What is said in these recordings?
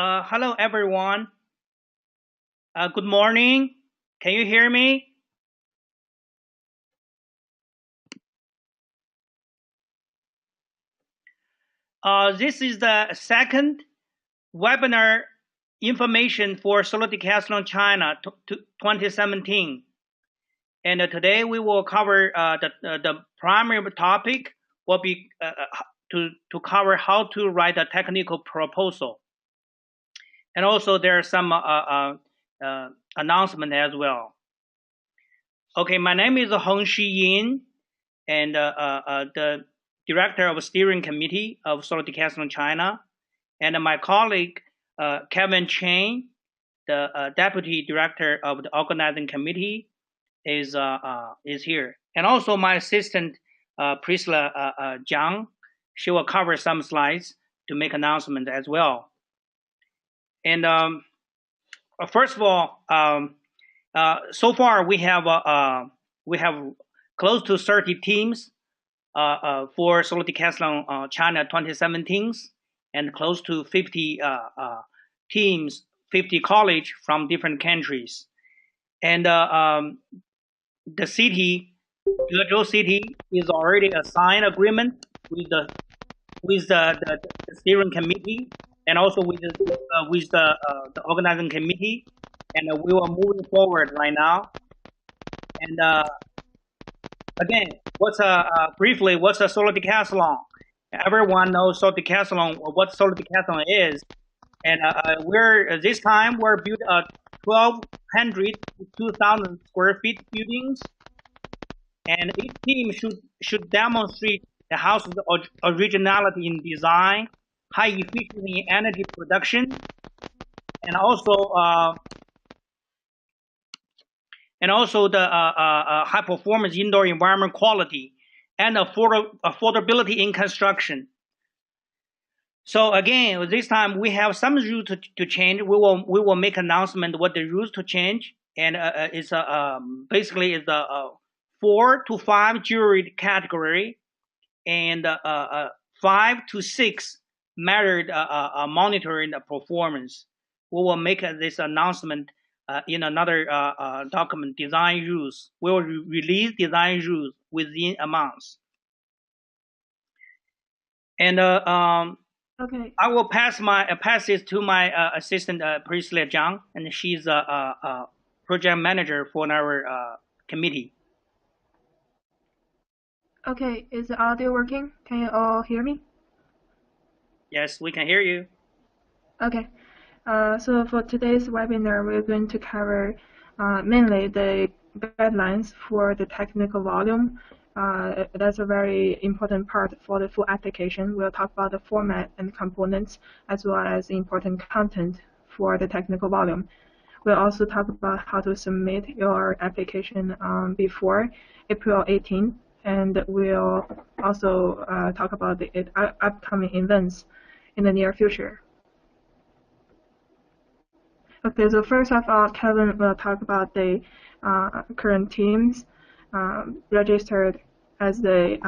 Hello everyone. Good morning. Can you hear me? This is the second webinar information for Solar Decathlon China 2017. And today we will cover the primary topic will be to cover how to write a technical proposal. And also there are some announcement as well. Okay, my name is Hongxi Yin, and the director of steering committee of Solar Decathlon China, and my colleague Kevin Chen, the deputy director of the organizing committee, is here, and also my assistant Priscilla Zhang. She will cover some slides to make announcement as well. And first of all, so far we have close to 30 teams for Solar Decathlon China 2017, and close to 50 teams, 50 colleges from different countries. And the city, Guizhou City, is already a signed agreement with the steering committee, and also with the organizing committee, and we are moving forward right now. And again, briefly what's a solar decathlon? Everyone knows solar decathlon, what solar decathlon is, and this time we're built 1,200 to 2,000 square feet buildings, and each team should demonstrate the house's originality in design, high efficiency in energy production, and also the high performance indoor environment quality and affordability in construction. So again, this time we have some rules to change. We will make announcement what the rules to change, and it's basically it's a 4 to 5 jury category, and 5 to 6 measured monitoring the performance. We will make this announcement in another document, design rules. We will release design rules within a month. And okay. I will pass this to my assistant Priscilla Zhang, and she's a project manager for our committee. Okay, is the audio working? Can you all hear me? Yes, we can hear you. Okay. So for today's webinar, we're going to cover mainly the guidelines for the technical volume. That's a very important part for the full application. We'll talk about the format and components, as well as important content for the technical volume. We'll also talk about how to submit your application before April 18, and we'll also talk about the upcoming events in the near future. Okay, so first of all, Kevin will talk about the current teams registered as the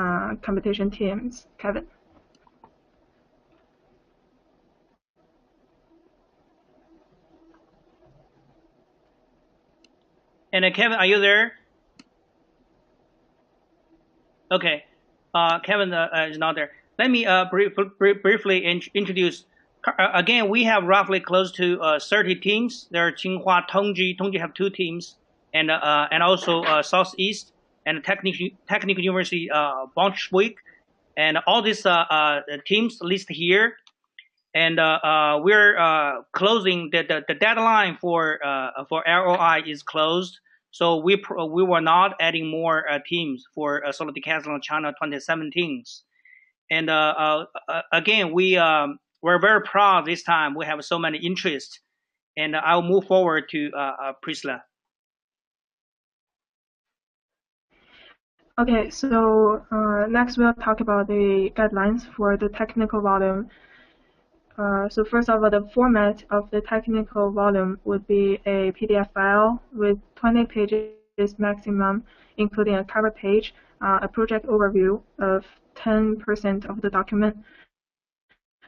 competition teams. Kevin. And Kevin, are you there? Okay, Kevin is not there. Let me briefly introduce. Again, we have roughly close to 30 teams. There are Tsinghua, Tongji. Tongji have 2 teams, and also Southeast and Technical University Braunschweig, and all these teams listed here. And we're closing the deadline for ROI is closed. So we were not adding more teams for Solar Decathlon China 2017. And again, we're very proud this time. We have so many interests, and I'll move forward to Priscilla. Okay, so next we'll talk about the guidelines for the technical volume. So first of all, the format of the technical volume would be a PDF file with 20 pages maximum, including a cover page, a project overview of 10% of the document,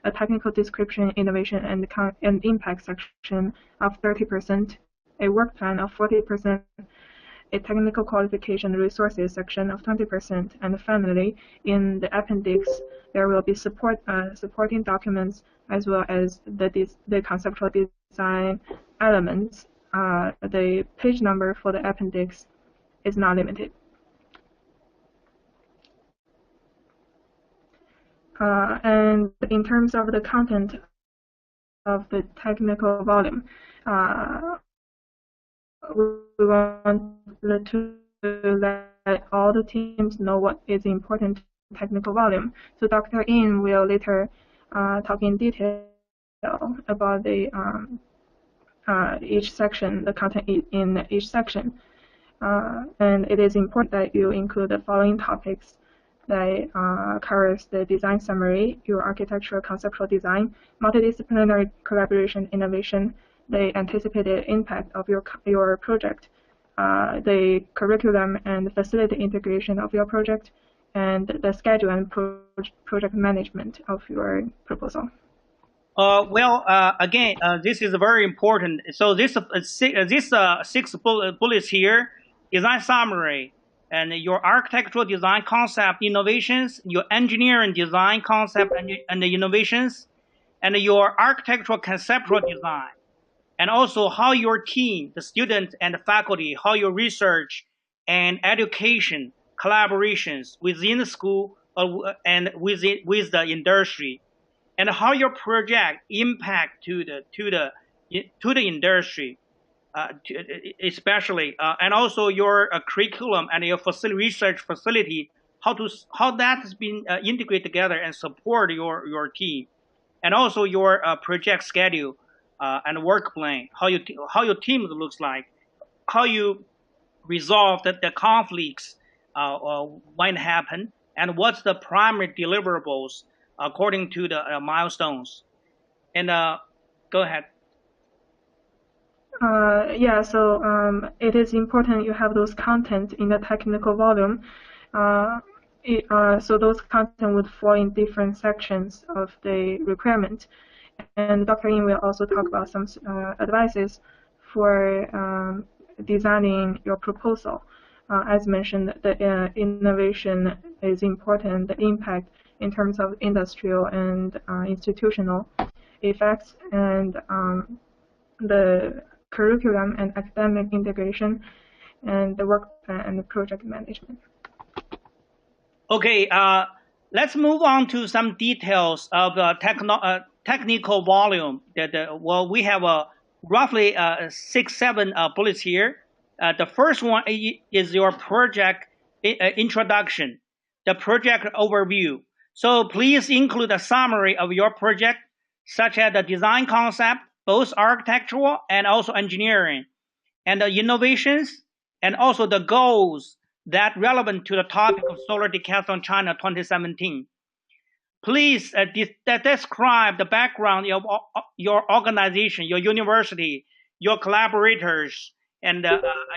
a technical description, innovation, and impact section of 30%, a work plan of 40%, a technical qualification resources section of 20%, and finally, in the appendix, there will be supporting documents as well as the conceptual design elements. The page number for the appendix is not limited. And in terms of the content of the technical volume, we want to let all the teams know what is important technical volume. So Dr. In will later talk in detail about the each section, the content in each section. And it is important that you include the following topics that covers the design summary, your architectural conceptual design, multidisciplinary collaboration, innovation, the anticipated impact of your project, the curriculum and facility integration of your project, and the schedule and project management of your proposal. Again, this is very important. So this six bullets here: design summary, and your architectural design concept innovations, your engineering design concept and the innovations, and your architectural conceptual design, and also how your team, the students and the faculty, how your research and education collaborations within the school and with the industry, and how your project impact to the industry, especially, and also your curriculum and your research facility, how that has been integrated together and support your team, and also your project schedule and work plan, how your team looks like, how you resolve the conflicts when happen, and what's the primary deliverables according to the milestones. And go ahead. Yeah, so it is important you have those content in the technical volume. So those content would fall in different sections of the requirement. And Dr. Yin will also talk about some advices for designing your proposal. As mentioned, the innovation is important, the impact in terms of industrial and institutional effects, and the curriculum and academic integration, and the work plan and the project management. Okay, let's move on to some details of the technical volume. Well, we have roughly 6-7 bullets here. The first one is your project introduction, the project overview. So please include a summary of your project, such as the design concept, both architectural and also engineering, and the innovations, and also the goals that relevant to the topic of Solar Decathlon China 2017. Please describe the background of your organization, your university, your collaborators, and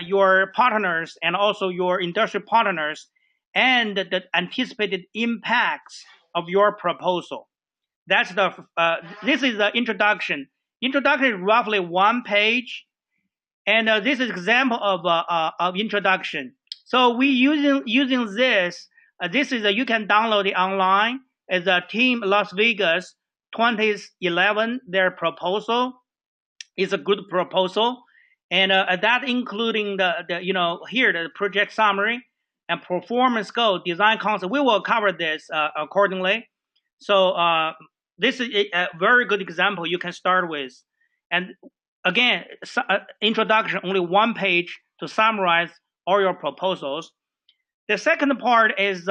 your partners, and also your industry partners, and the anticipated impacts of your proposal. That's this is the introduction. Introduction is roughly 1 page, and this is example of introduction. So we using this. This is you can download it online. It's a Team Las Vegas 2011. Their proposal is a good proposal, and that including the here the project summary and performance goal, design concept. We will cover this accordingly. So this is a very good example you can start with. And again, introduction, only 1 page to summarize all your proposals. The second part is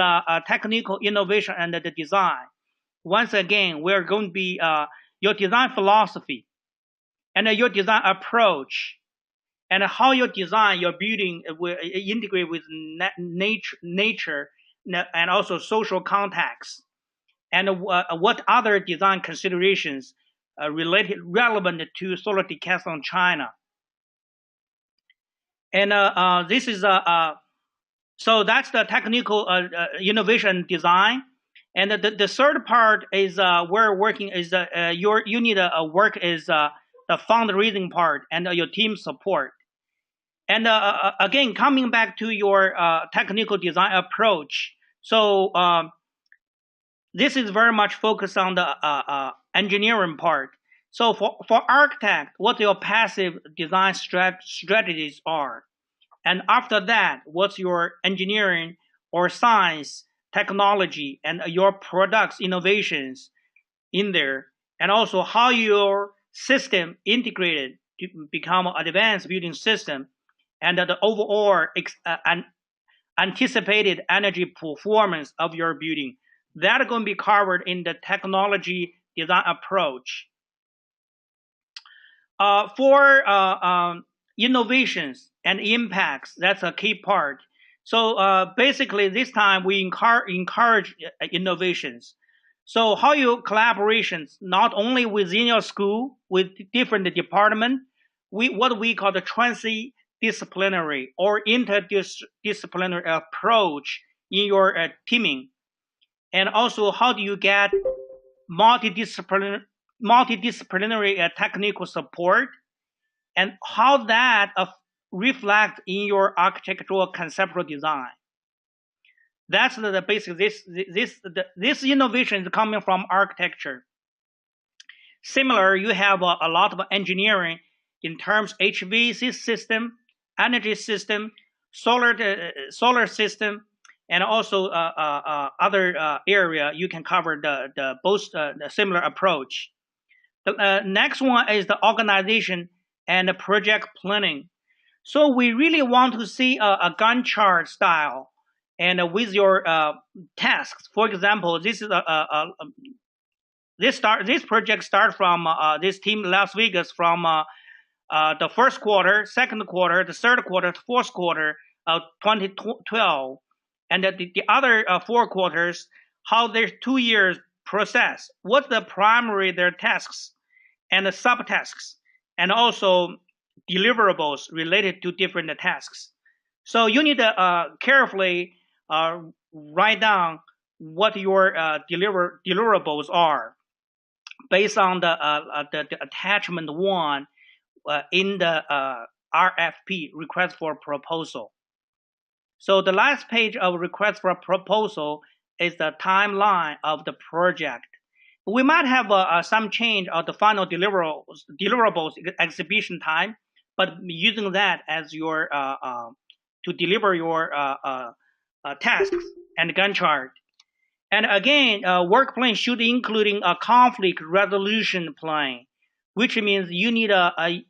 technical innovation and the design. Once again, we're going to be your design philosophy and your design approach, and how your design, your building will integrate with nature and also social context, and what other design considerations relevant to Solar Decathlon China. And this is so that's the technical innovation design. And the third part is we're working is you need a work is the fundraising part and your team support. And again, coming back to your technical design approach, so this is very much focused on the engineering part. So for architect, what your passive design strategies are. And after that, what's your engineering or science, technology, and your products innovations in there. And also how your system integrated to become an advanced building system and the overall anticipated energy performance of your building. That are going to be covered in the technology design approach. For innovations and impacts, that's a key part. So basically, this time we encourage innovations. So how you collaborations not only within your school with different department, what we call the transdisciplinary or interdisciplinary approach in your teaming, and also how do you get multidisciplinary technical support, and how that reflect in your architectural conceptual design. That's the basic. This innovation is coming from architecture. Similar, you have a lot of engineering in terms HVAC system, energy system, solar system, and also other area you can cover the both the similar approach. The next one is the organization and the project planning. So we really want to see a Gantt chart style, and with your tasks. For example, this is this project start from this team Las Vegas from the first quarter, second quarter, the third quarter, the fourth quarter of 2012, and the other 4 quarters, how their 2 years process, what's the primary their tasks and the subtasks, and also deliverables related to different tasks. So you need to carefully write down what your deliverables are based on the attachment 1 in the RFP, request for proposal. So the last page of request for proposal is the timeline of the project. We might have some change of the final deliverables exhibition time, but using that as your to deliver your tasks and Gantt chart. And again, work plan should including a conflict resolution plan, which means you need a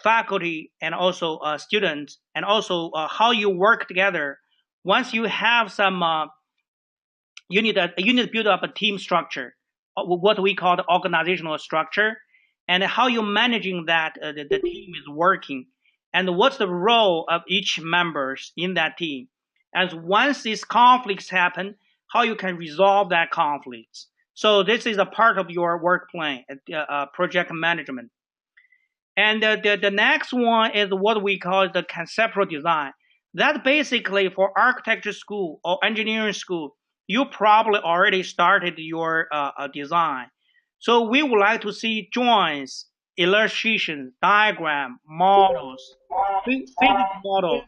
faculty and also students, and also how you work together. Once you have some, you need to build up a team structure, what we call the organizational structure, and how you managing that the team is working, and what's the role of each members in that team. As once these conflicts happen, how you can resolve that conflicts. So this is a part of your work plan, project management. And the next one is what we call the conceptual design. That basically for architecture school or engineering school, you probably already started your design. So we would like to see drawings, illustrations, diagram, models, physics models.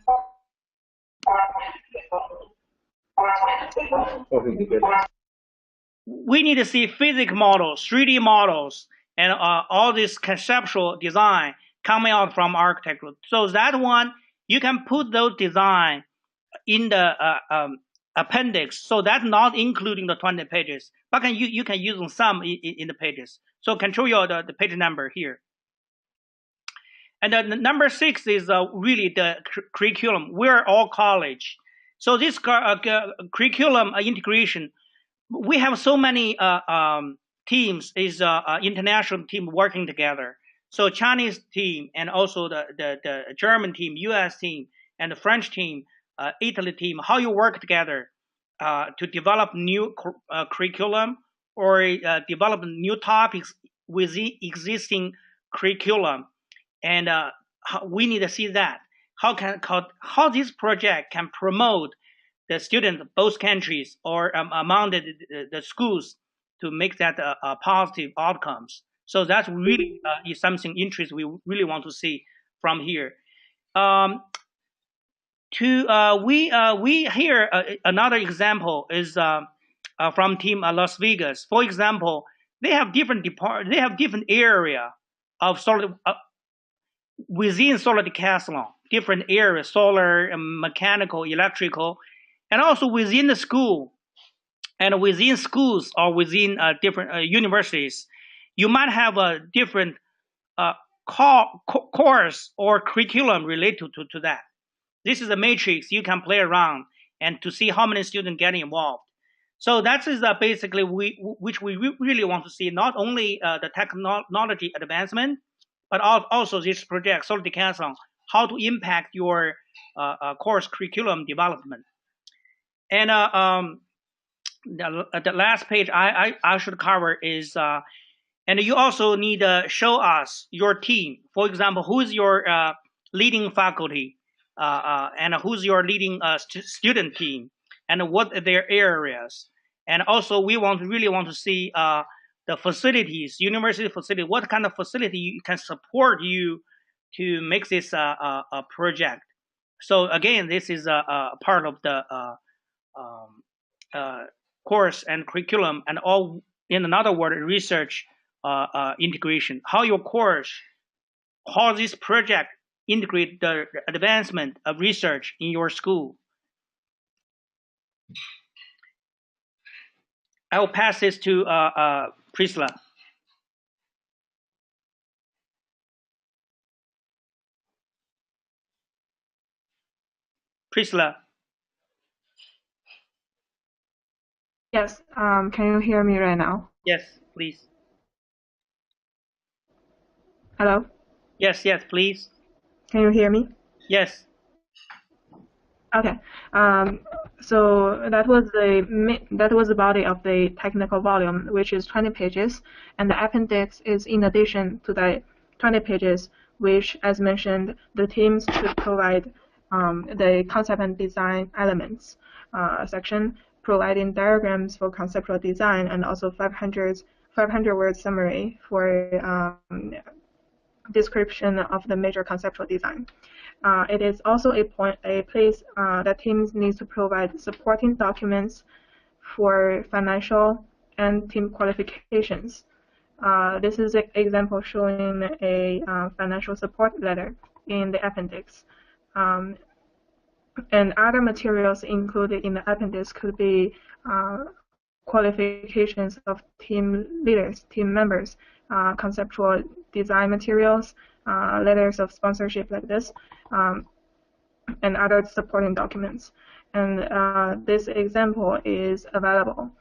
We need to see physics models, 3D models, and all this conceptual design coming out from architecture. So that one, you can put those design in the appendix. So that's not including the 20 pages, but you can use some in the pages. So control your the page number here. And then number 6 is really the curriculum. We're all college. So this curriculum integration, we have so many teams, is international team working together. So Chinese team, and also the German team, US team, and the French team, Italy team, how you work together to develop new curriculum or develop new topics within existing curriculum. And we need to see that how this project can promote the students, both countries, or among the schools to make that positive outcomes. So that's really is something interesting we really want to see from here. Um, we here another example is from team Las Vegas. For example, they have they have different area of solid within solar decathlon, different areas, solar, mechanical, electrical, and also within the school and within schools or within different universities, you might have a different uh, course or curriculum related to that. This is a matrix you can play around and to see how many students get involved. So that is basically which we really want to see, not only the technology advancement, but also this project, Solar Decathlon, how to impact your course curriculum development. And the last page I should cover is, and you also need to show us your team. For example, who is your leading faculty, and who's your leading student team, and what are their areas. And also, we really want to see the facilities, university facility, what kind of facility can support you to make this a project. So again, this is a part of the um, uh, course and curriculum, and all, in another word, research integration. How your course, how this project integrate the advancement of research in your school. I will pass this to Priscilla. Priscilla. Yes, can you hear me right now? Yes, please. Hello? Yes, please. Can you hear me? Yes. Okay. So that was the body of the technical volume, which is 20 pages, and the appendix is in addition to the 20 pages, which, as mentioned, the teams should provide the concept and design elements section, providing diagrams for conceptual design, and also 500-word summary for description of the major conceptual design. It is also a place that teams need to provide supporting documents for financial and team qualifications. This is an example showing a financial support letter in the appendix. And other materials included in the appendix could be qualifications of team leaders, team members, conceptual design materials, letters of sponsorship like this, and other supporting documents. And this example is available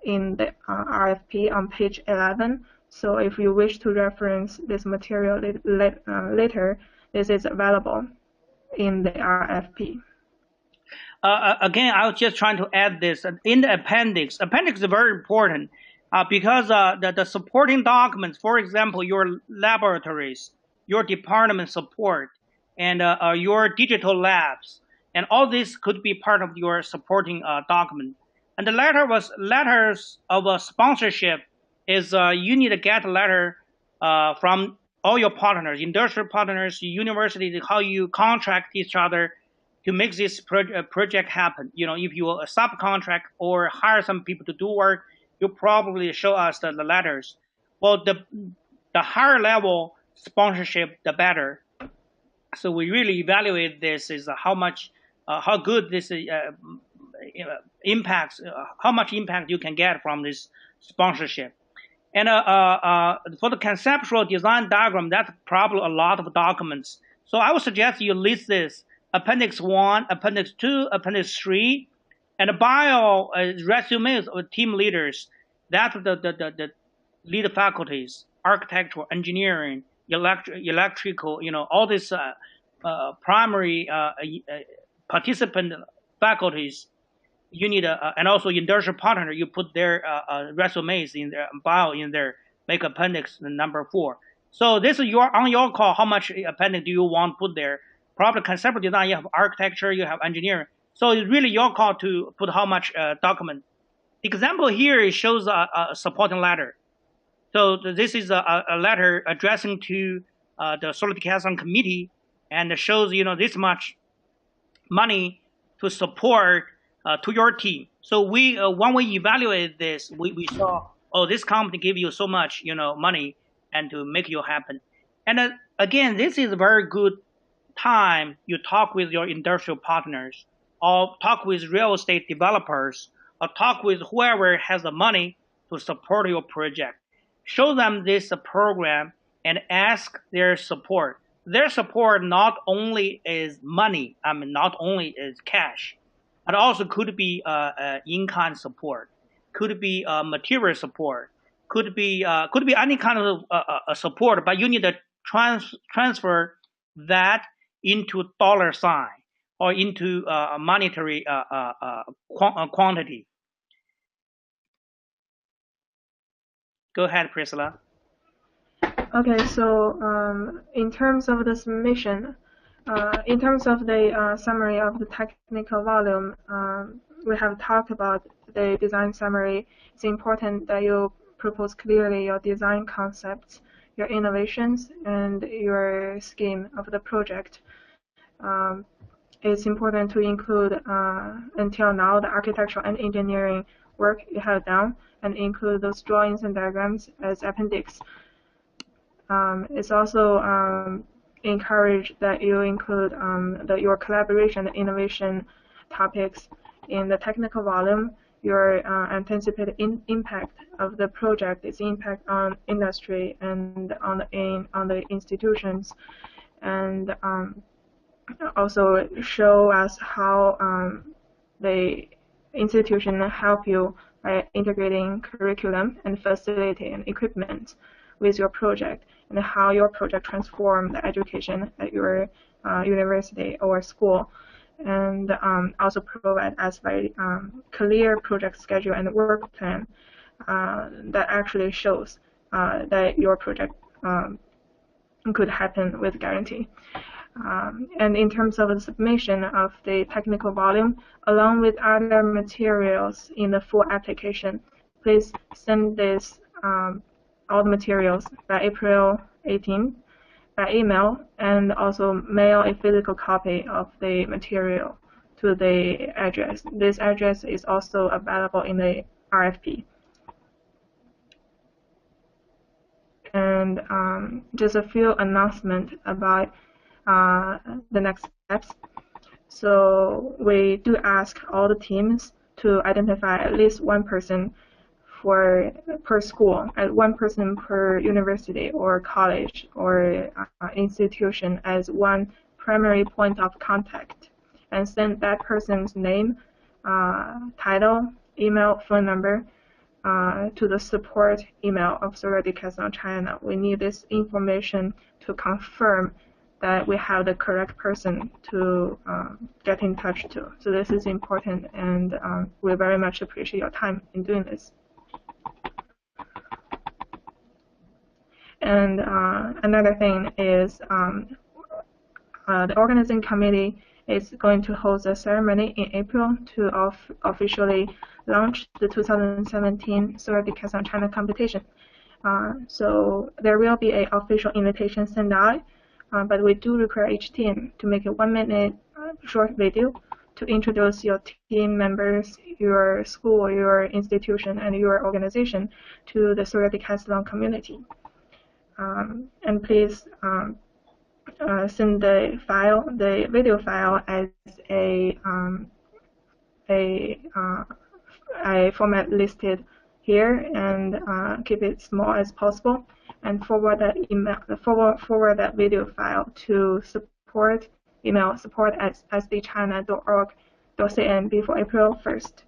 in the RFP on page 11. So if you wish to reference this material later, this is available in the RFP. Again, I was just trying to add this in the appendix. Appendix is very important because the supporting documents, for example, your laboratories, your department support, and your digital labs, and all this could be part of your supporting document. And the letters of sponsorship is you need to get a letter from all your partners, industrial partners, universities, how you contract each other to make this project happen. You know, if you subcontract or hire some people to do work, you probably show us the letters. Well, the higher level sponsorship, the better. So we really evaluate this is how much, how good this impacts, how much impact you can get from this sponsorship. And for the conceptual design diagram, that's probably a lot of documents. So I would suggest you list this: Appendix 1, Appendix 2, Appendix 3, and bio resumes of team leaders. That's the lead faculties, architectural, engineering, electrical, all this primary participant faculties. You need and also industrial partner. You put their resumes in their bio in there. Make appendix number 4. So this is on your call. How much appendix do you want put there? Probably conceptual design. You have architecture. You have engineering. So it's really your call to put how much document. Example here, it shows a supporting letter. So this is a letter addressing to the Solar Decathlon committee, and it shows this much money to support to your team. So we when we evaluated this, we saw, oh, this company give you so much money and to make you happen. And again, this is a very good time you talk with your industrial partners, or talk with real estate developers, or talk with whoever has the money to support your project. Show them this program and ask their support. Their support not only is money, I mean, not only is cash, but also could be in-kind support, could be material support, could be any kind of support, but you need to transfer that into dollar sign or into monetary quantity. Go ahead, Priscilla. Okay, so in terms of the submission, in terms of the summary of the technical volume, we have talked about the design summary. It's important that you propose clearly your design concepts, your innovations, and your scheme of the project. It's important to include, until now, the architectural and engineering work you have done, and include those drawings and diagrams as appendix. It's also encouraged that you include your collaboration and innovation topics in the technical volume, your anticipated impact of the project, its impact on industry and on the institutions, and also show us how the institution help you by integrating curriculum and facility and equipment with your project, and how your project transform the education at your university or school, and also provide us very clear project schedule and work plan that actually shows that your project could happen with guarantee. And in terms of the submission of the technical volume, along with other materials in the full application, please send this all the materials by April 18 by email, and also mail a physical copy of the material to the address. This address is also available in the RFP. And just a few announcements about the next steps. So we do ask all the teams to identify at least one person per school, and one person per university or college or institution as one primary point of contact, and send that person's name, title, email, phone number to the support email of Solar Decathlon China. We need this information to confirm that we have the correct person to get in touch to. So this is important, and we very much appreciate your time in doing this. And another thing is the organizing committee is going to host a ceremony in April to officially launch the 2017 Solar Decathlon China competition. So there will be an official invitation sent out, but we do require each team to make a 1-minute short video to introduce your team members, your school, your institution, and your organization to the Solar Decathlon community. And please send the video file as a format listed here, and keep it small as possible, and forward that video file to support at sdchina.org.cn before April 1st,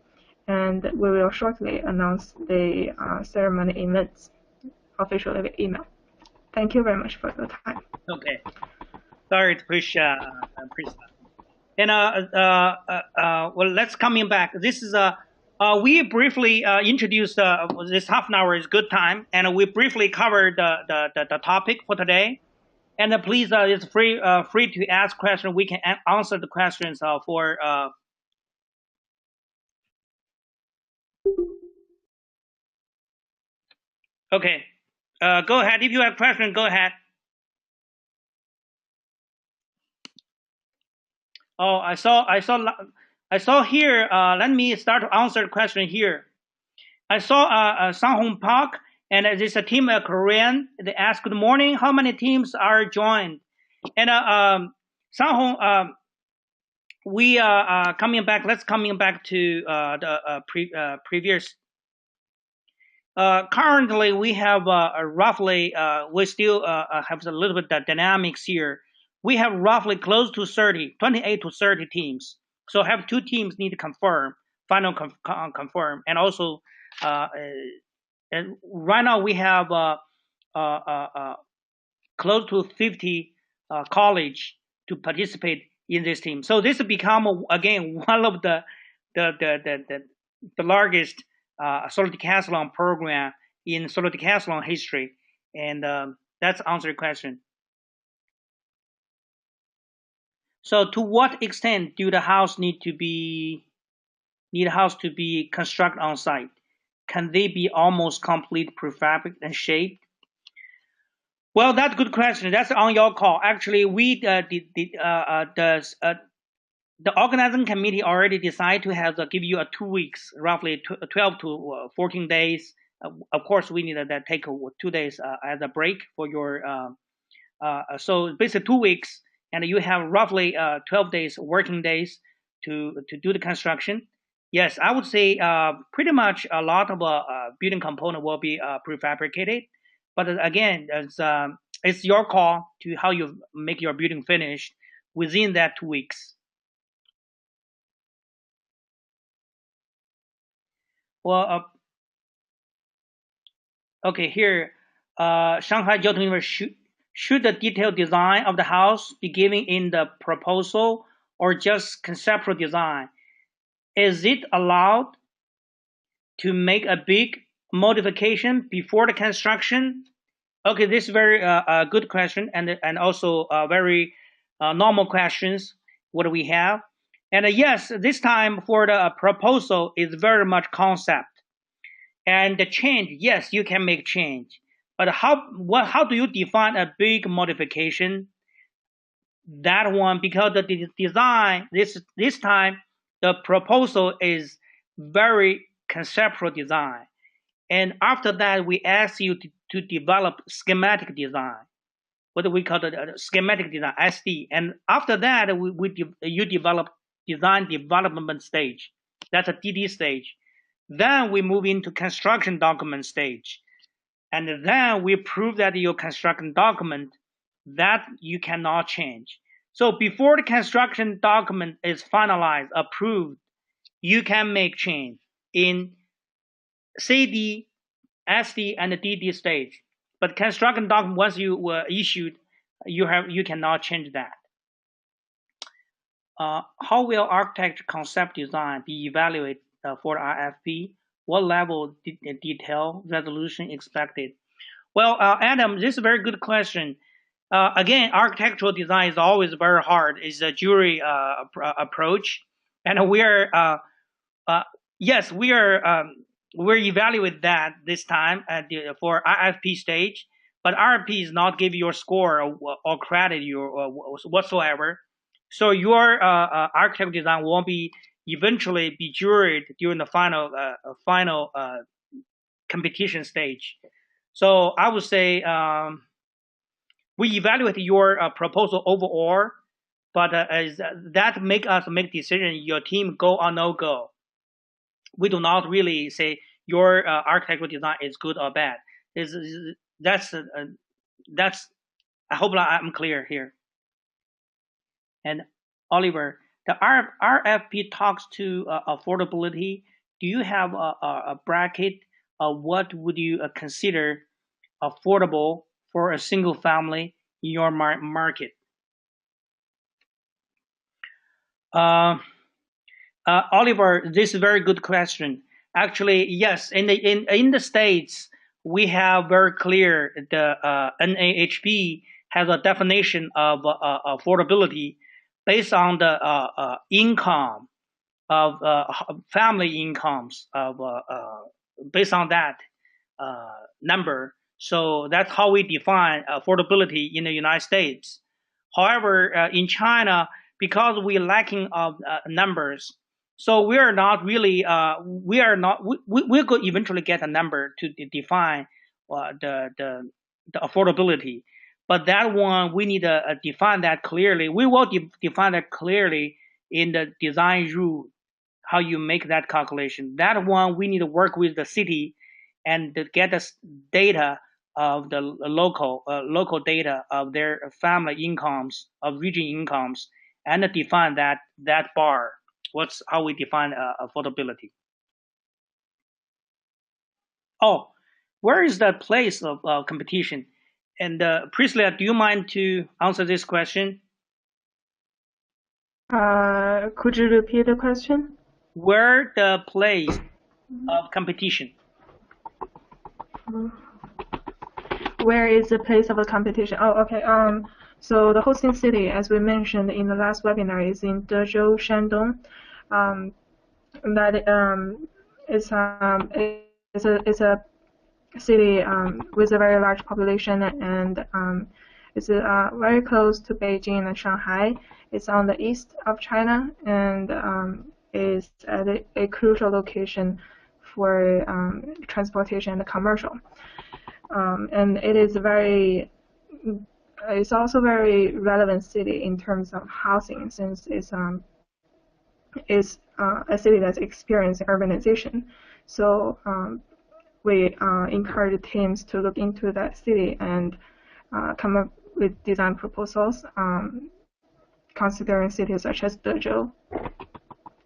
and we will shortly announce the ceremony events officially with email. Thank you very much for your time. Okay. Sorry to push. And well, let's coming back. This is we briefly introduced this half an hour is good time, and we briefly covered the topic for today. And please, it's free to ask questions. We can answer the questions for Okay. Go ahead. If you have a question, go ahead. Oh, I saw here. Let me start to answer the question here. I saw Sanghong Park, and there's a team Korean. They asked, "Good morning. How many teams are joined?" And Sanghong, we coming back. Let's coming back to the previous. Currently, we have roughly. We still have a little bit of dynamics here. We have roughly close to 30, 28 to 30 teams. So have two teams need to confirm, final confirm, and also uh, and right now we have close to 50 college to participate in this team. So this become again one of the largest solo decathlon program in solo decathlon history, and that's answer your question. So to what extent do the house need a house to be constructed on site? Can they be almost complete prefabricated and shaped? Well, that's a good question. That's on your call. Actually, we the organizing committee already decided to have give you a 2 weeks, roughly 12 to 14 days. Of course, we need that take 2 days as a break for your. So basically 2 weeks, and you have roughly 12 days working days to do the construction. Yes, I would say pretty much a lot of building component will be prefabricated, but again, it's your call to how you make your building finished within that 2 weeks. Well, okay, here, Shanghai Jiaotong University, should the detailed design of the house be given in the proposal or just conceptual design? Is it allowed to make a big modification before the construction? Okay, this is very good question, and also very normal questions. What do we have? And yes, this time for the proposal is very much concept. And the change, yes, you can make change, but how do you define a big modification? That one, because the design this time the proposal is very conceptual design, and after that we ask you to develop schematic design. What do we call it? Schematic design, SD. And after that, you develop design development stage. That's a DD stage. Then we move into construction document stage. And then we prove that your construction document that you cannot change. So before the construction document is finalized, approved, you can make change in CD, SD, and DD stage. But construction document, once you were issued, you cannot change that. How will architecture concept design be evaluated for RFP? What level detail resolution expected? Well, Adam, this is a very good question. Again, architectural design is always very hard. It's a jury approach, and we are yes, we're evaluate that this time for RFP stage, but RFP is not give your score or credit you whatsoever. So your architectural design won't be eventually be juried during the final competition stage. So I would say we evaluate your proposal overall, but that make us make decision your team go or no go. We do not really say your architectural design is good or bad. That's that's. I hope I'm clear here. And Oliver, the RFP talks to affordability. Do you have a bracket? What would you consider affordable for a single family in your market? Uh, Oliver, this is a very good question. Actually, yes, in the states we have very clear the NAHB has a definition of affordability based on the income of family incomes of based on that. number. So that's how we define affordability in the United States. However, in China, because we're lacking of numbers, so we are not really we could eventually get a number to define the affordability, but that one we need to define that clearly. We will define that clearly in the design rule, how you make that calculation. That one we need to work with the city and to get us data of the local data of their family incomes, of region incomes, and define that bar. What's how we define affordability? Oh, where is the place of competition? And Priscilla, do you mind to answer this question? Could you repeat the question? Where the place of competition? Where is the place of the competition? Oh, okay. So the hosting city, as we mentioned in the last webinar, is in Dezhou, Shandong. That it's a city with a very large population, and it's very close to Beijing and Shanghai. It's on the east of China, and is at a crucial location for transportation and commercial. And it is it's also very relevant city in terms of housing, since it's a city that's experiencing urbanization. So we encourage teams to look into that city and come up with design proposals, considering cities such as Dezhou.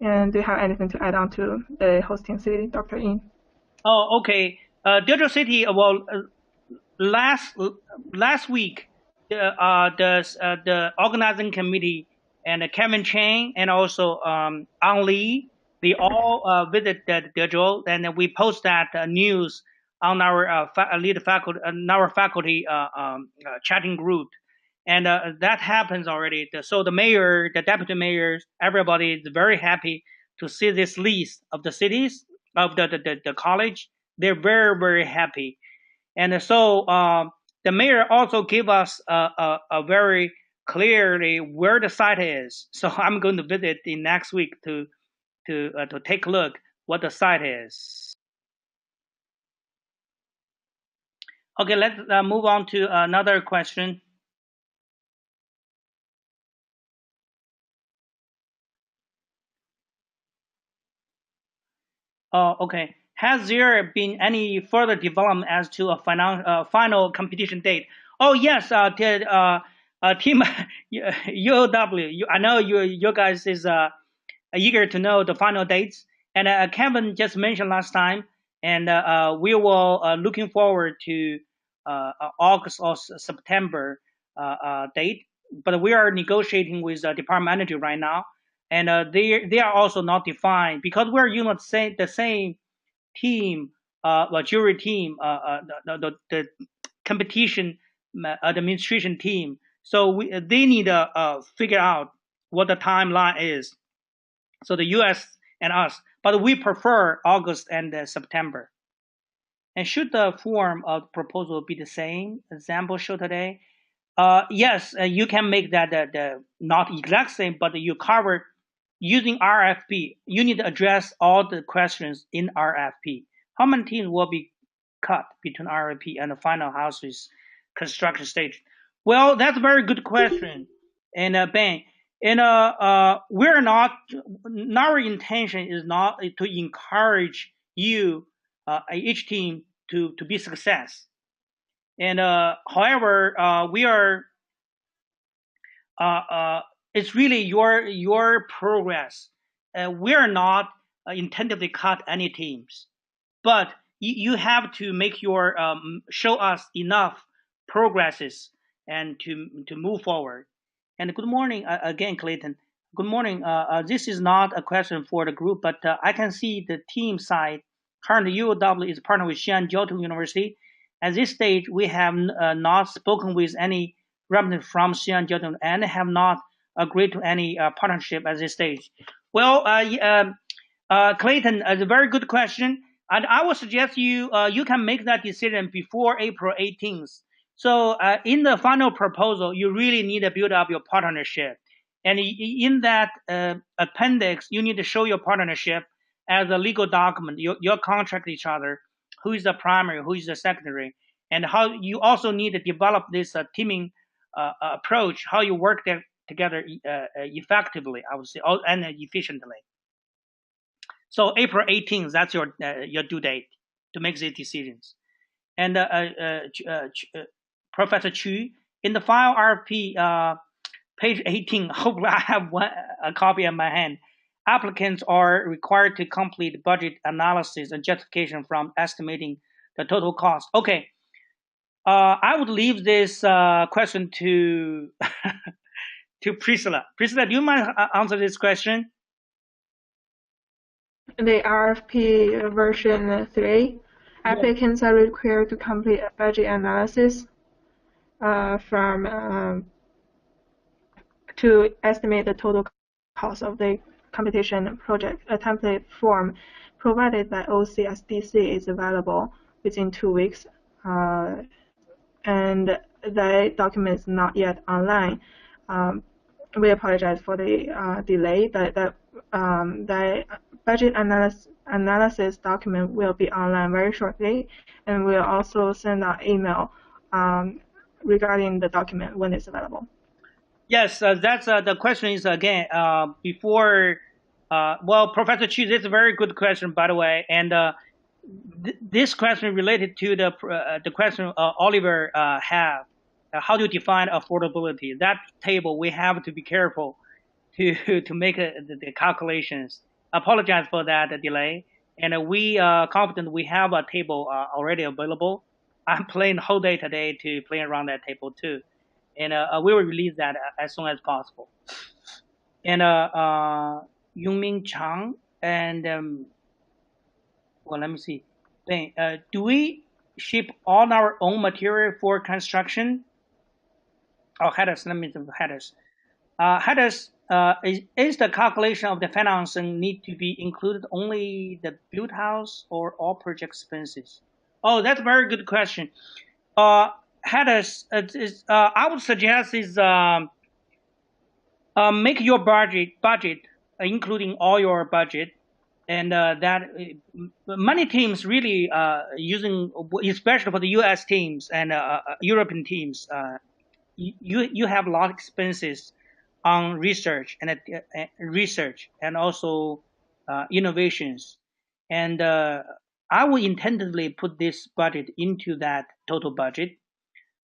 And do you have anything to add on to the hosting city, Dr. Yin? Oh, okay. Dezhou City. Well, last week, the organizing committee and Kevin Chang and also Ang Lee, they all visited Dezhou, and we post that news on our lead faculty, our faculty chatting group, and that happens already. So the mayor, the deputy mayors, everybody is very happy to see this list of the cities of the college. They're very happy, and so the mayor also gave us a very clearly where the site is. So I'm going to visit in next week to take a look what the site is. Okay, let's move on to another question. Oh, okay. Has there been any further development as to a final competition date? Oh, yes. Team UOW. I know you guys is eager to know the final dates, and Kevin just mentioned last time, and we will looking forward to August or September date. But we are negotiating with the department manager right now, and they are also not defined because we're using the same team, jury team, the competition administration team. So they need to figure out what the timeline is. So the U.S. and us, but we prefer August and September. And should the form of proposal be the same? Example show today. Yes, you can make that not exact same, but you cover using RFP. You need to address all the questions in RFP. How many teams will be cut between RFP and the final houses construction stage? Well, that's a very good question, and Ben. And we're not. Our intention is not to encourage you, each team, to be success. And however, we are. It's really your progress. We are not intended cut any teams, but you have to make your show us enough progresses and to move forward. And good morning again, Clayton. Good morning. This is not a question for the group, but I can see the team side. Currently, UOW is partnered with Xi'an Jiaotong University. At this stage, we have not spoken with any representative from Xi'an Jiaotong and have not agreed to any partnership at this stage. Well, Clayton, a very good question. And I would suggest you can make that decision before April 18th. So in the final proposal, you really need to build up your partnership. And in that appendix, you need to show your partnership as a legal document. You contract each other, who is the primary, who is the secondary, and how you also need to develop this teaming approach, how you work there together effectively, I would say, and efficiently. So April 18th, that's your due date to make these decisions. And Professor Chu, in the file RFP, page 18, hope I have a copy in my hand. Applicants are required to complete budget analysis and justification from estimating the total cost. Okay, I would leave this question to to Priscilla. Priscilla, do you mind answer this question? The RFP version 3, applicants are required to complete a budget analysis to estimate the total cost of the competition project. A template form provided by OCSDC is available within 2 weeks, and the document is not yet online. We apologize for the delay, but the budget analysis document will be online very shortly, and we'll also send an email regarding the document when it's available. Yes, that's the question is again before. Well, Professor Chu, this is a very good question, by the way, and this question related to the question Oliver have. How do you define affordability? That table we have to be careful to make the calculations. Apologize for that delay, and we confident we have a table already available. I'm playing the whole day today to play around that table too, and we will release that as soon as possible. And Yungming Chang and well, let me see. Then, do we ship all our own material for construction? Oh, headers. Let me do headers. Headers is the calculation of the financing need to be included only the built house or all project expenses? Oh, that's a very good question. Headers I would suggest is make your budget including all your budget, and that many teams really using, especially for the U.S. teams and European teams. You have a lot of expenses on research and also innovations, and I will intentionally put this budget into that total budget.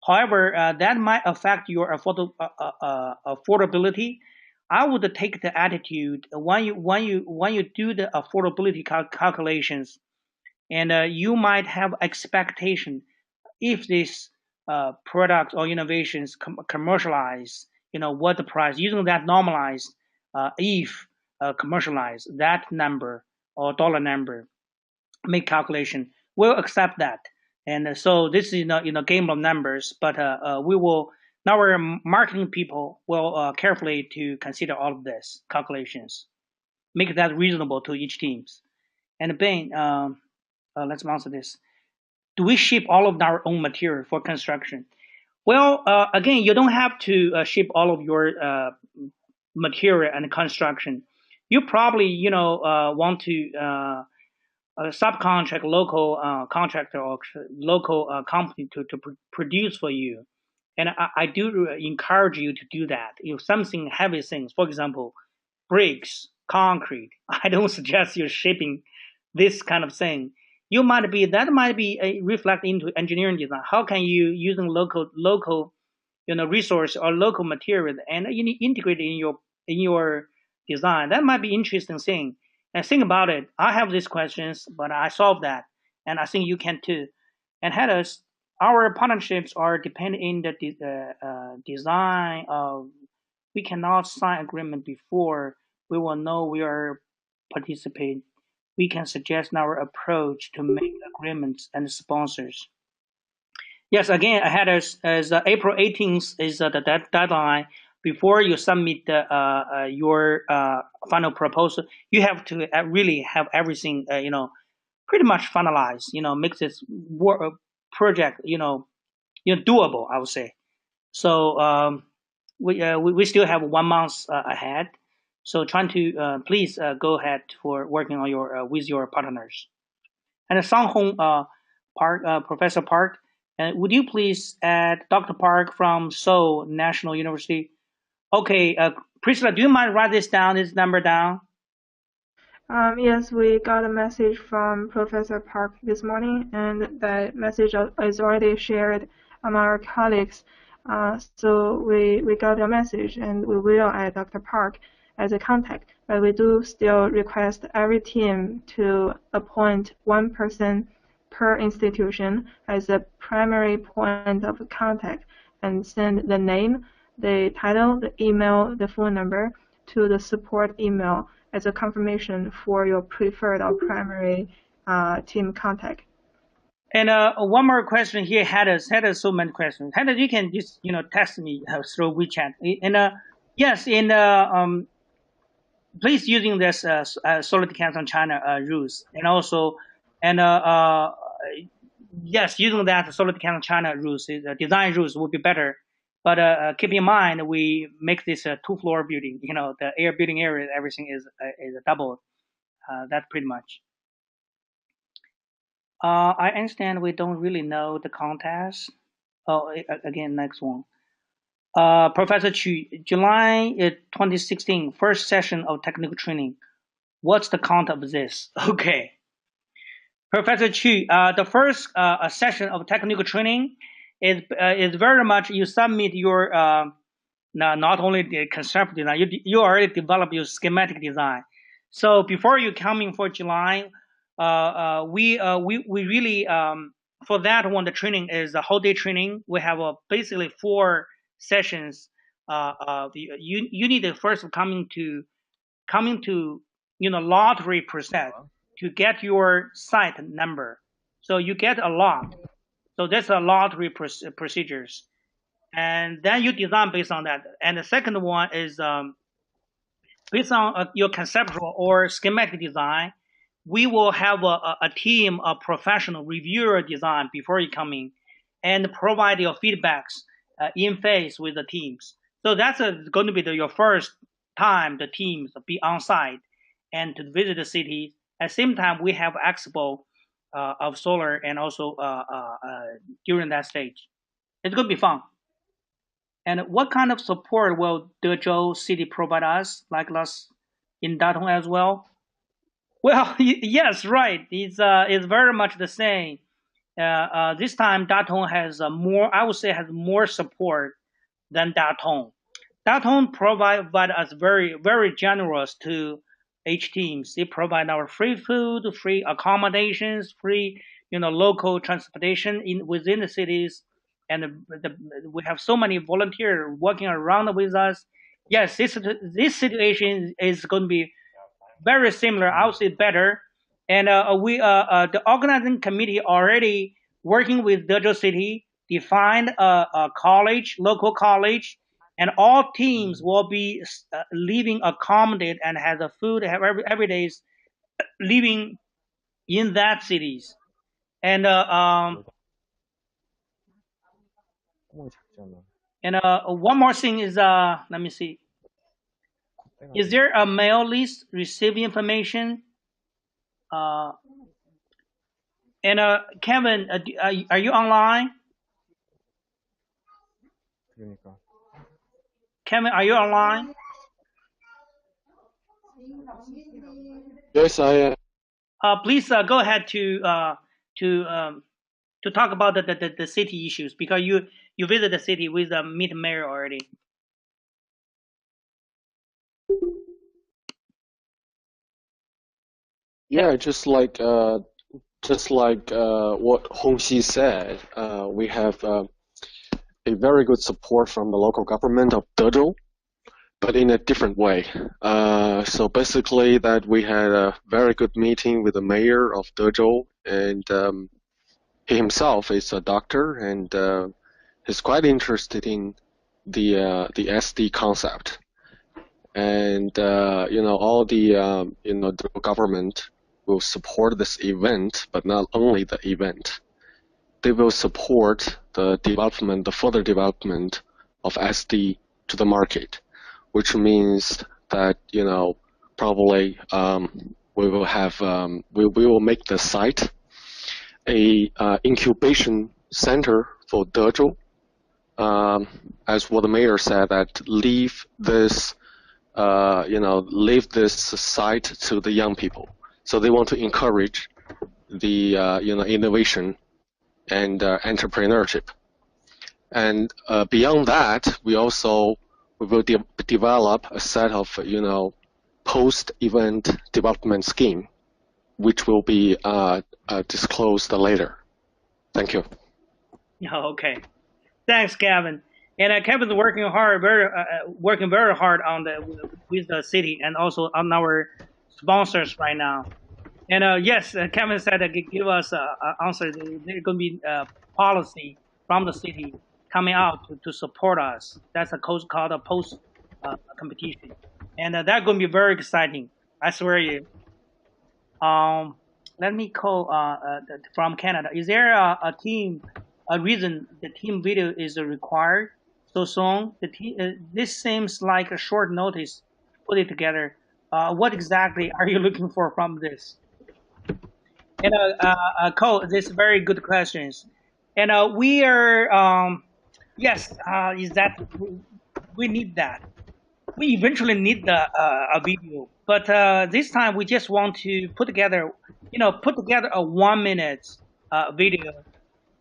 However, that might affect your affordability. I would take the attitude when you do the affordability calculations, and you might have expectation if this product or innovations commercialize, what the price using that normalized, if commercialize that number or dollar number, make calculation, we'll accept that. And so this is game of numbers, but we will now our marketing people will carefully to consider all of this calculations, make that reasonable to each teams. And Ben, let's answer this. Do we ship all of our own material for construction? Well, again, you don't have to ship all of your material and construction. You probably, want to subcontract local contractor or local company to produce for you. And I do encourage you to do that. Something heavy things, for example, bricks, concrete. I don't suggest you shipping this kind of thing. That might be a reflect into engineering design. How can you using local resource or local material and you integrate it in your design? That might be interesting thing. And think about it. I have these questions, but I solved that, and I think you can too. And headers, our partnerships are dependent in the design of. We cannot sign agreement before we will know we are participating. We can suggest our approach to make agreements and sponsors. Yes, again, ahead as April 18th is the deadline. Before you submit your final proposal, you have to really have everything, pretty much finalized. Makes this project doable, I would say. So we still have 1 month ahead. So trying to please go ahead for working on your with your partners. And Sanghong Park, Professor Park, would you please add Dr. Park from Seoul National University? Okay, Priscilla, do you mind write this number down? Yes, we got a message from Professor Park this morning, and that message is already shared among our colleagues. So we got a message, and we will add Dr. Park as a contact, but we do still request every team to appoint one person per institution as a primary point of contact and send the name, the title, the email, the phone number to the support email as a confirmation for your preferred or primary team contact. And one more question here, Heather so many questions. Heather, you can just text me through WeChat. And yes, in please using this Solar Decathlon China rules, and also and yes, using that Solar Decathlon China rules, design rules would be better. But keep in mind, we make this a 2-floor building. The air building area, everything is double. That's pretty much. I understand we don't really know the contest. Oh, again, next one. Professor Chu, July 2016, first session of technical training. What's the count of this? Okay. Professor Chu, the first session of technical training is very much you submit your not only the concept design, you already develop your schematic design. So before you coming for July, we really for that one the training is a whole day training. We have basically 4 sessions. You need to first coming to lottery process to get your site number. So you get a lot. So that's a lottery procedures, and then you design based on that. And the second one is based on your conceptual or schematic design. We will have a team of professional reviewer design before you come in, and provide your feedbacks in phase with the teams. So that's going to be your first time the teams be on site and to visit the city. At the same time, we have expo of solar, and also during that stage. It's going to be fun. And what kind of support will Dezhou City provide us, like us in Datong as well? Well, yes, right. It's very much the same. This time, Datong has more. I would say has more support than Datong. Datong provide us very generous to H teams. They provide our free food, free accommodations, free local transportation within the cities, and we have so many volunteers working around with us. Yes, this situation is going to be very similar. I would say better. And the organizing committee already working with Dezhou City defined a college, local college, and all teams will be living accommodated and has a food have every days living in that cities. And one more thing is let me see. Is there a mail list receiving information? And Kevin, are you online? Kevin, are you online? Yes, I am. Please go ahead to talk about the city issues, because you visit the city with the meet mayor already. Yeah, just like what Hongxi said, we have a very good support from the local government of Dezhou, but in a different way. So basically, that we had a very good meeting with the mayor of Dezhou, and he himself is a doctor, and he's quite interested in the SD concept, and all the the government will support this event, but not only the event. They will support the further development of SD to the market, which means that, probably we will have we will make the site a incubation center for Dezhou. As what the mayor said, that leave this site to the young people. So they want to encourage the innovation and entrepreneurship. And beyond that, we will develop a set of post-event development scheme, which will be disclosed later. Thank you. Okay, thanks, Kevin. And Kevin's working very hard with the city and also on our sponsors right now. And yes, Kevin said give us an answer. There's going to be policy from the city coming out to support us. That's a called a post competition, and that's going to be very exciting. I swear you. Let me call from Canada. Is there a reason the team video is required so soon? This seems like a short notice to put it together. What exactly are you looking for from this? And Cole, this very good questions. And we are, yes, is that we need that. We eventually need a video, but this time we just want to put together a 1 minute video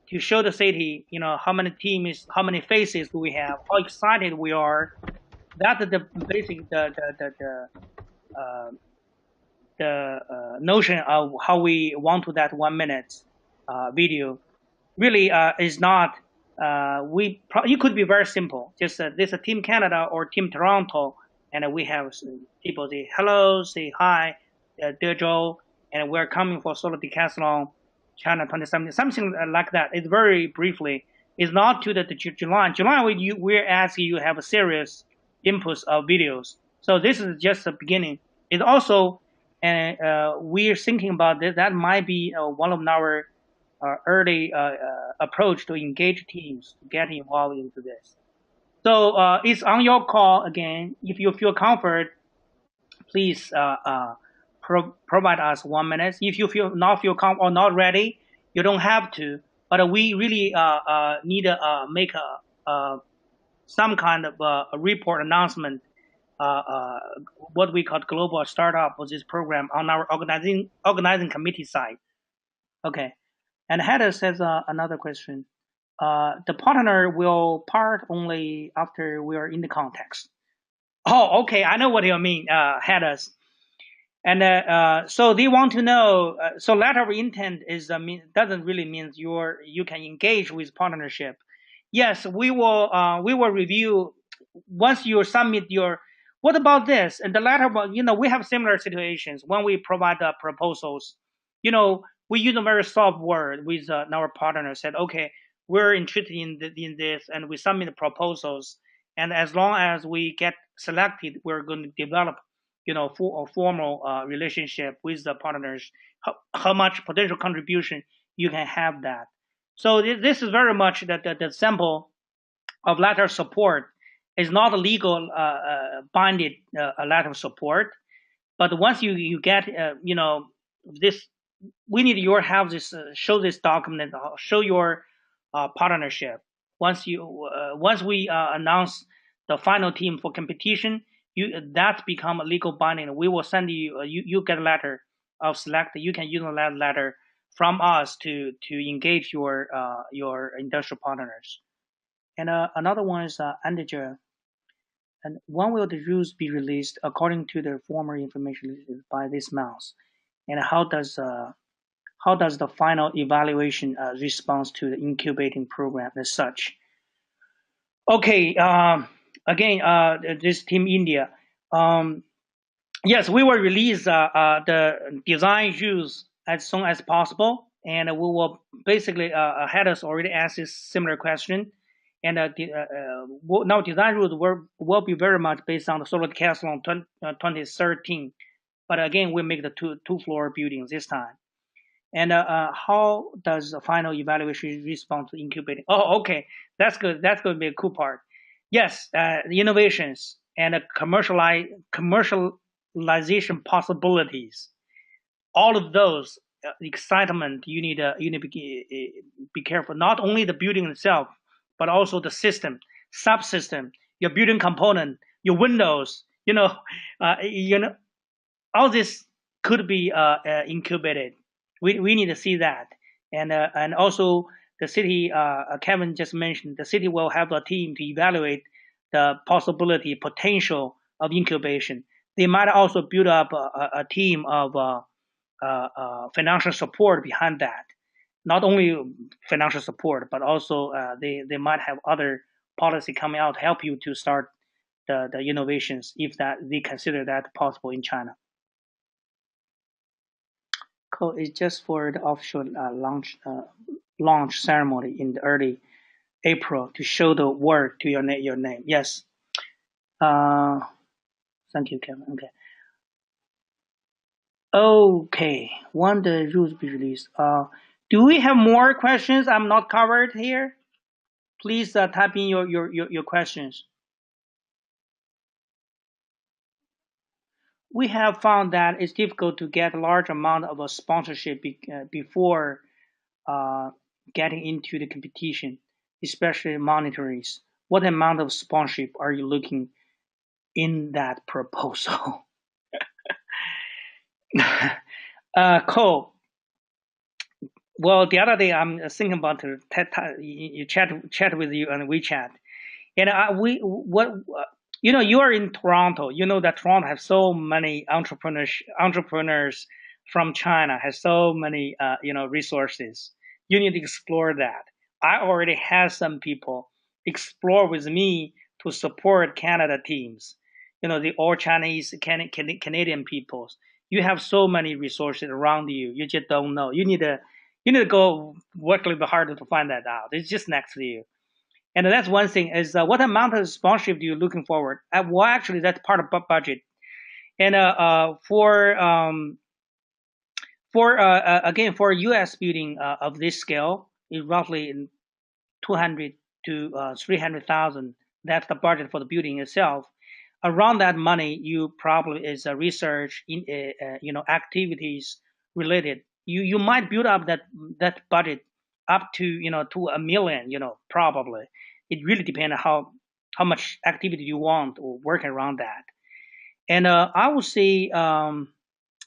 to show the city, how many teams, how many faces do we have, how excited we are. That's the basic notion of how we want to that 1 minute video. Really is not. You could be very simple. Just this a Team Canada or Team Toronto, and we have people say hello, say hi, Dezhou, and we're coming for Solo Decathlon China 2017, something like that. It's very briefly. It's not to the July. July, we're asking you have a serious inputs of videos. So this is just the beginning. It's also, and we're thinking about this. That might be one of our early approach to engage teams to get involved into this. So it's on your call again. If you feel comfort, please provide us 1 minute. If you feel comfortable or not ready, you don't have to. But we really need to make some kind of a report announcement, what we call global startup of this program on our organizing committee side. Okay. And Heather says another question. The partner will part only after we are in the context. Oh, okay. I know what you mean, Heather. And so they want to know. So letter of intent doesn't really mean you can engage with partnership. Yes, we will review once you submit your. What about this? And the letter, we have similar situations when we provide the proposals. We use a very soft word with our partner. Said, okay, we're interested in this, and we submit the proposals. And as long as we get selected, we're going to develop, a formal relationship with the partners. How much potential contribution you can have that. So this is very much the sample of letter of support is not a legal binded letter of support, but once you get this, we need your help. Show this document, show your partnership. Once we announce the final team for competition, that become a legal binding. We will send you. You get a letter of select. You can use that letter from us to engage your industrial partners. And another one is Andeja. And when will the rules be released according to the former information by this month? And how does the final evaluation response to the incubating program as such? Okay, again, this Team India. Yes, we will release the design rules as soon as possible, and we will basically had us already asked this similar question. And now design rules will be very much based on the Solar Decathlon 2013 but again, we make the two-floor buildings this time. And how does the final evaluation respond to incubating? Oh, okay, that's good. That's going to be a cool part. Yes, the innovations and commercialization possibilities. All of those excitement. You need to be careful. Not only the building itself, but also the system, subsystem, your building component, your windows. All this could be incubated. We need to see that, and also the city. Kevin just mentioned the city will have a team to evaluate the possibility potential of incubation. They might also build up a team of financial support behind that. Not only financial support, but also they might have other policy coming out to help you to start the innovations if that they consider that possible in China. Code is just for the official launch ceremony in the early April to show the work to your name. Yes. Uh, Thank you, Kevin. Okay. Okay. When the rules be released. Do we have more questions I'm not covered here? Please type in your questions. We have found that it's difficult to get a large amount of a sponsorship before getting into the competition, especially monetaries. What amount of sponsorship are you looking in that proposal? Cole, well, the other day I'm thinking about to chat with you on WeChat, and you are in Toronto. You know that Toronto has so many entrepreneurs from China, has so many resources. You need to explore that. I already have some people explore with me to support Canada teams. The all Chinese Canadian peoples. You have so many resources around you. You just don't know. You need to go work a little bit harder to find that out. It's just next to you. And that's one thing is what amount of sponsorship do you looking forward? Well, actually, that's part of budget. And again for U.S. building of this scale is roughly 200 to 300,000. That's the budget for the building itself. Around that money, you probably is research in activities related. You might build up that budget up to $1 million. Probably. It really depends on how much activity you want or work around that. And I would say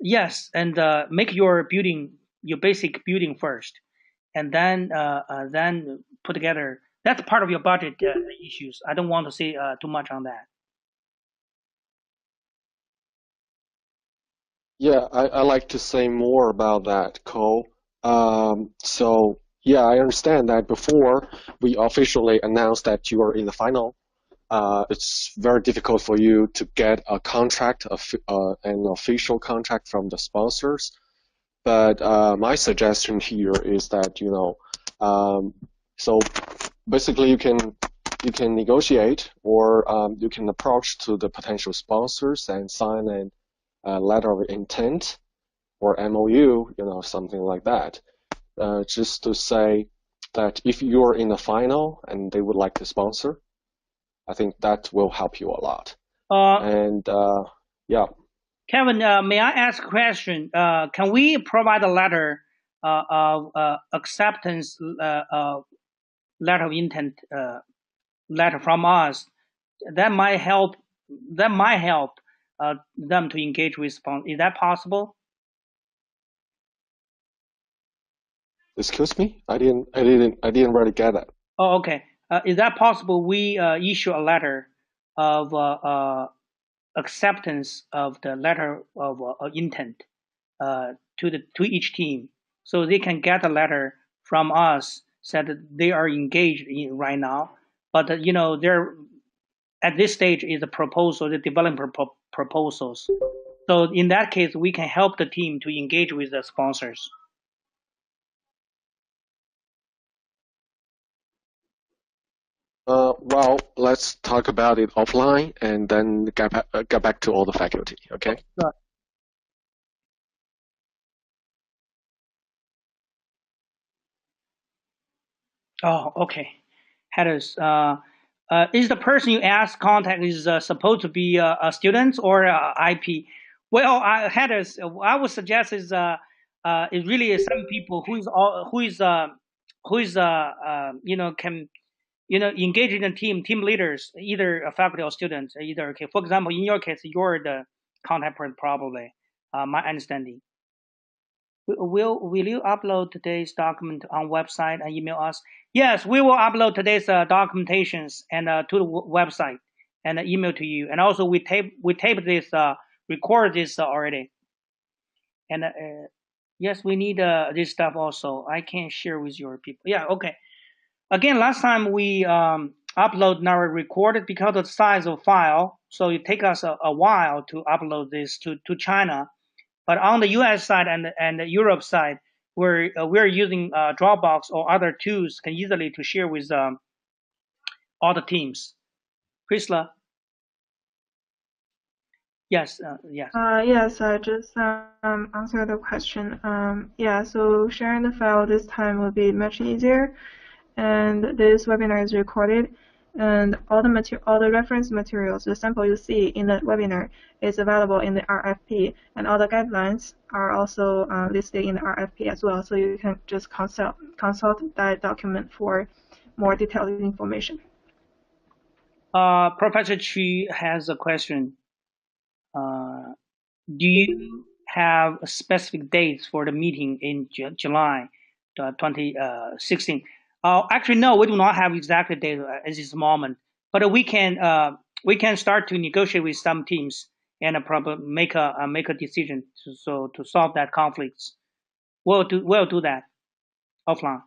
yes, and make your basic building first, and then put together. That's part of your budget issues. I don't want to say too much on that. Yeah, I like to say more about that, Cole. So yeah, I understand that before we officially announced that you are in the final, it's very difficult for you to get a contract, an official contract from the sponsors. But my suggestion here is that so basically you can negotiate or you can approach to the potential sponsors and sign a letter of intent or MOU, something like that, just to say that if you're in the final and they would like to sponsor, I think that will help you a lot. And yeah. Kevin, may I ask a question? Can we provide a letter of acceptance, letter of intent, letter from us? That might help. That might help them to engage with sponsors. Is that possible? Excuse me? I didn't really get it. Oh, okay. Is that possible? We issue a letter of acceptance of the letter of intent to each team, so they can get a letter from us said that they are engaged in right now, but they're at this stage is a proposal, the development proposals. So in that case, we can help the team to engage with the sponsors. Well, let's talk about it offline and then get back to all the faculty, okay? Sure. Oh, okay. Headers. Is the person you ask contact is supposed to be a student or IP? Well, headers. I would suggest is really some people who is you know can engage in a team leaders, either a faculty or students, either. Okay, for example, in your case, you're the contact person probably. My understanding. Will you upload today's document on website and email us? Yes, we will upload today's documentations and to the website and email to you. And also we tape this record this already. And yes, we need this stuff also. I can share with your people. Yeah, okay. Again, last time we upload now recorded because of the size of file, so it take us a while to upload this to China. But on the US side and the Europe side, we're using Dropbox or other tools can easily to share with all the teams. Prisla, yes, yes. Yes, I just answered the question. Yeah, so sharing the file this time will be much easier, and this webinar is recorded, and all the reference materials, the sample you see in the webinar is available in the RFP, and all the guidelines are also listed in the RFP as well, so you can just consult that document for more detailed information. Professor Chi has a question. Do you have specific dates for the meeting in July 2016? Actually, no, we do not have exact date at this moment, but we can start to negotiate with some teams and probably make a decision to solve that conflicts. We'll do that offline.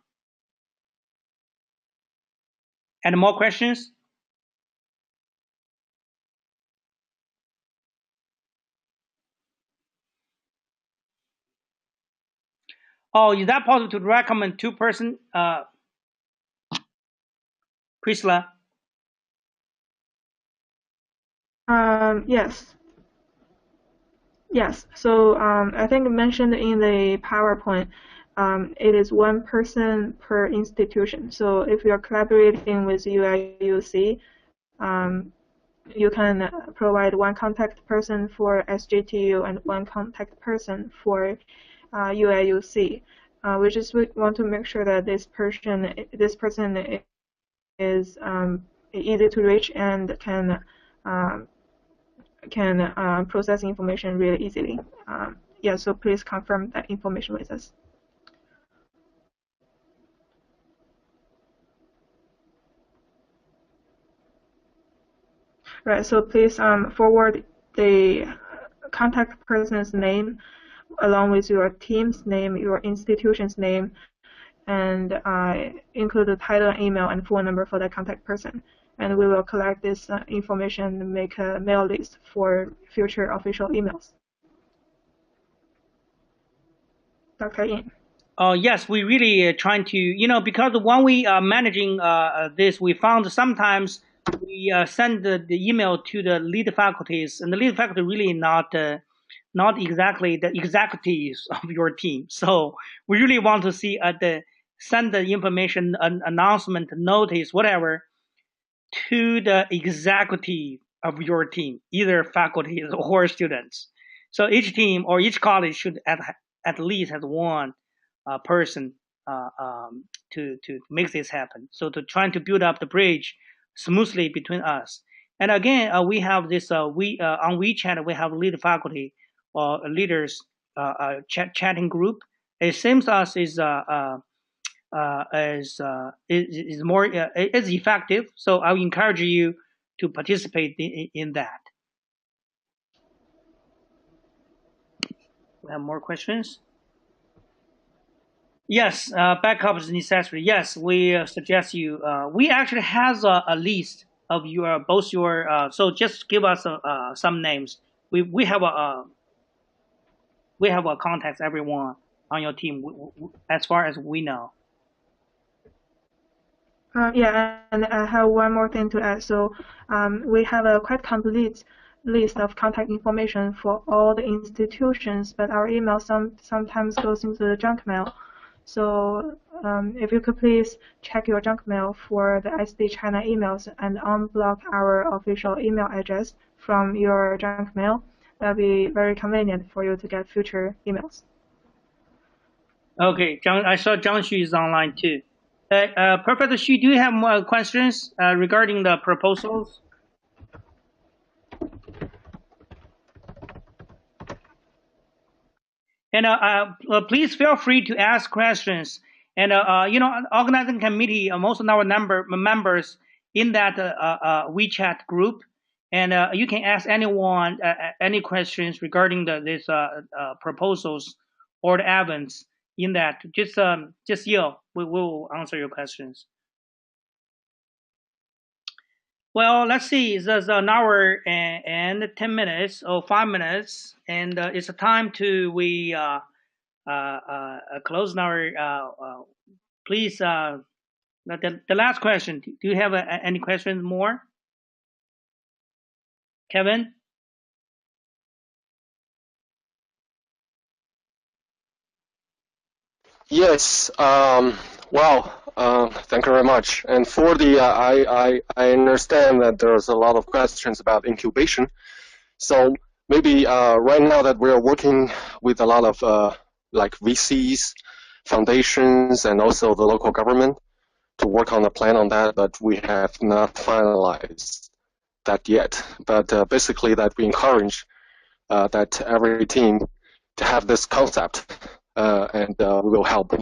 And more questions? Oh, is that possible to recommend two-person, Priscilla? Yes. Yes, so I think mentioned in the PowerPoint, it is one person per institution. So if you're collaborating with UIUC, you can provide one contact person for SGTU and one contact person for UIUC. We just want to make sure that this person is easy to reach and can process information really easily. Yeah, so please confirm that information with us. Right, so please forward the contact person's name along with your team's name, your institution's name, and include the title, email, and phone number for that contact person. And we will collect this information and make a mail list for future official emails. Dr. Yin. Yes, we really trying to, because when we are managing this, we found sometimes we send the email to the lead faculties, and the lead faculty really not exactly the executives of your team. So we really want to see send the information, an announcement, notice, whatever, to the executive of your team, either faculty or students. So each team or each college should at least have one person to make this happen. So to trying to build up the bridge smoothly between us. And again, we have this we on WeChat we have lead faculty or leaders chatting group. It seems us is more is effective. So I would encourage you to participate in that. We have more questions. Yes, backup is necessary. Yes, we suggest you. We actually has a list of your both your. So just give us some names. We have a contacts everyone on your team as far as we know. Yeah, and I have one more thing to add. So we have a quite complete list of contact information for all the institutions, but our email sometimes goes into the junk mail. So if you could please check your junk mail for the SD China emails and unblock our official email address from your junk mail, that'll be very convenient for you to get future emails. Okay, I saw Zhang Xu is online too. Professor Xu, do you have more questions regarding the proposals? And please feel free to ask questions. And organizing committee, most of our members in that WeChat group, and you can ask anyone any questions regarding these proposals or the events in that. Just yell, we will answer your questions. Well, let's see. There's an hour and 10 minutes or 5 minutes, and it's a time to we close our. Please, the last question. Do you have any questions more, Kevin? Yes. Well, thank you very much. And for the, I understand that there's a lot of questions about incubation. So maybe right now that we are working with a lot of like VCs, foundations, and also the local government to work on a plan on that, but we have not finalized that yet. But basically, that we encourage that every team to have this concept, and we will help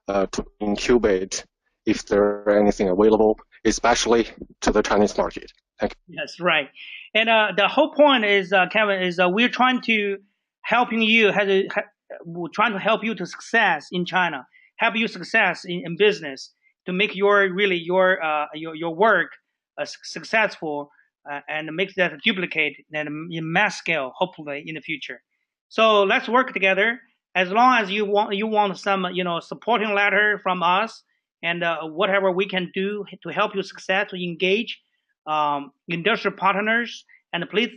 to incubate if there are anything available, especially to the Chinese market. Thank you. Yes, right. And the whole point is, Kevin, is we're trying to helping you, we're trying to help you to success in China, help you success in business, to make your work successful and make that duplicate in mass scale, hopefully in the future. So let's work together. As long as you want some supporting letter from us, and whatever we can do to help you success, to engage industrial partners, and please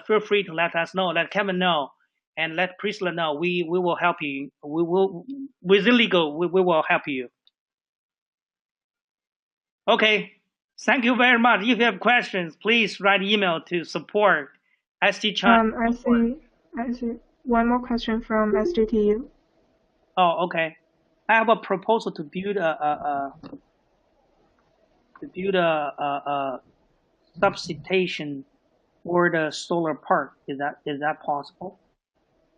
feel free to let us know, let Kevin know, and let Priscilla know. We will help you. We will within legal. We will help you. Okay. Thank you very much. If you have questions, please write email to support ST China. I see. One more question from SGTU. Oh, okay. I have a proposal to build a substation for the solar park. Is that possible?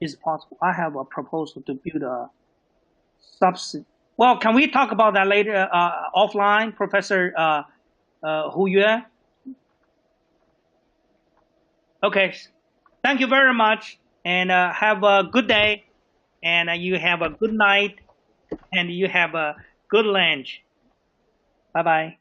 Is it possible? I have a proposal to build a substation. Well, can we talk about that later offline, Professor Hu Yue? Okay. Thank you very much, and have a good day, and you have a good night, and you have a good lunch. Bye-bye.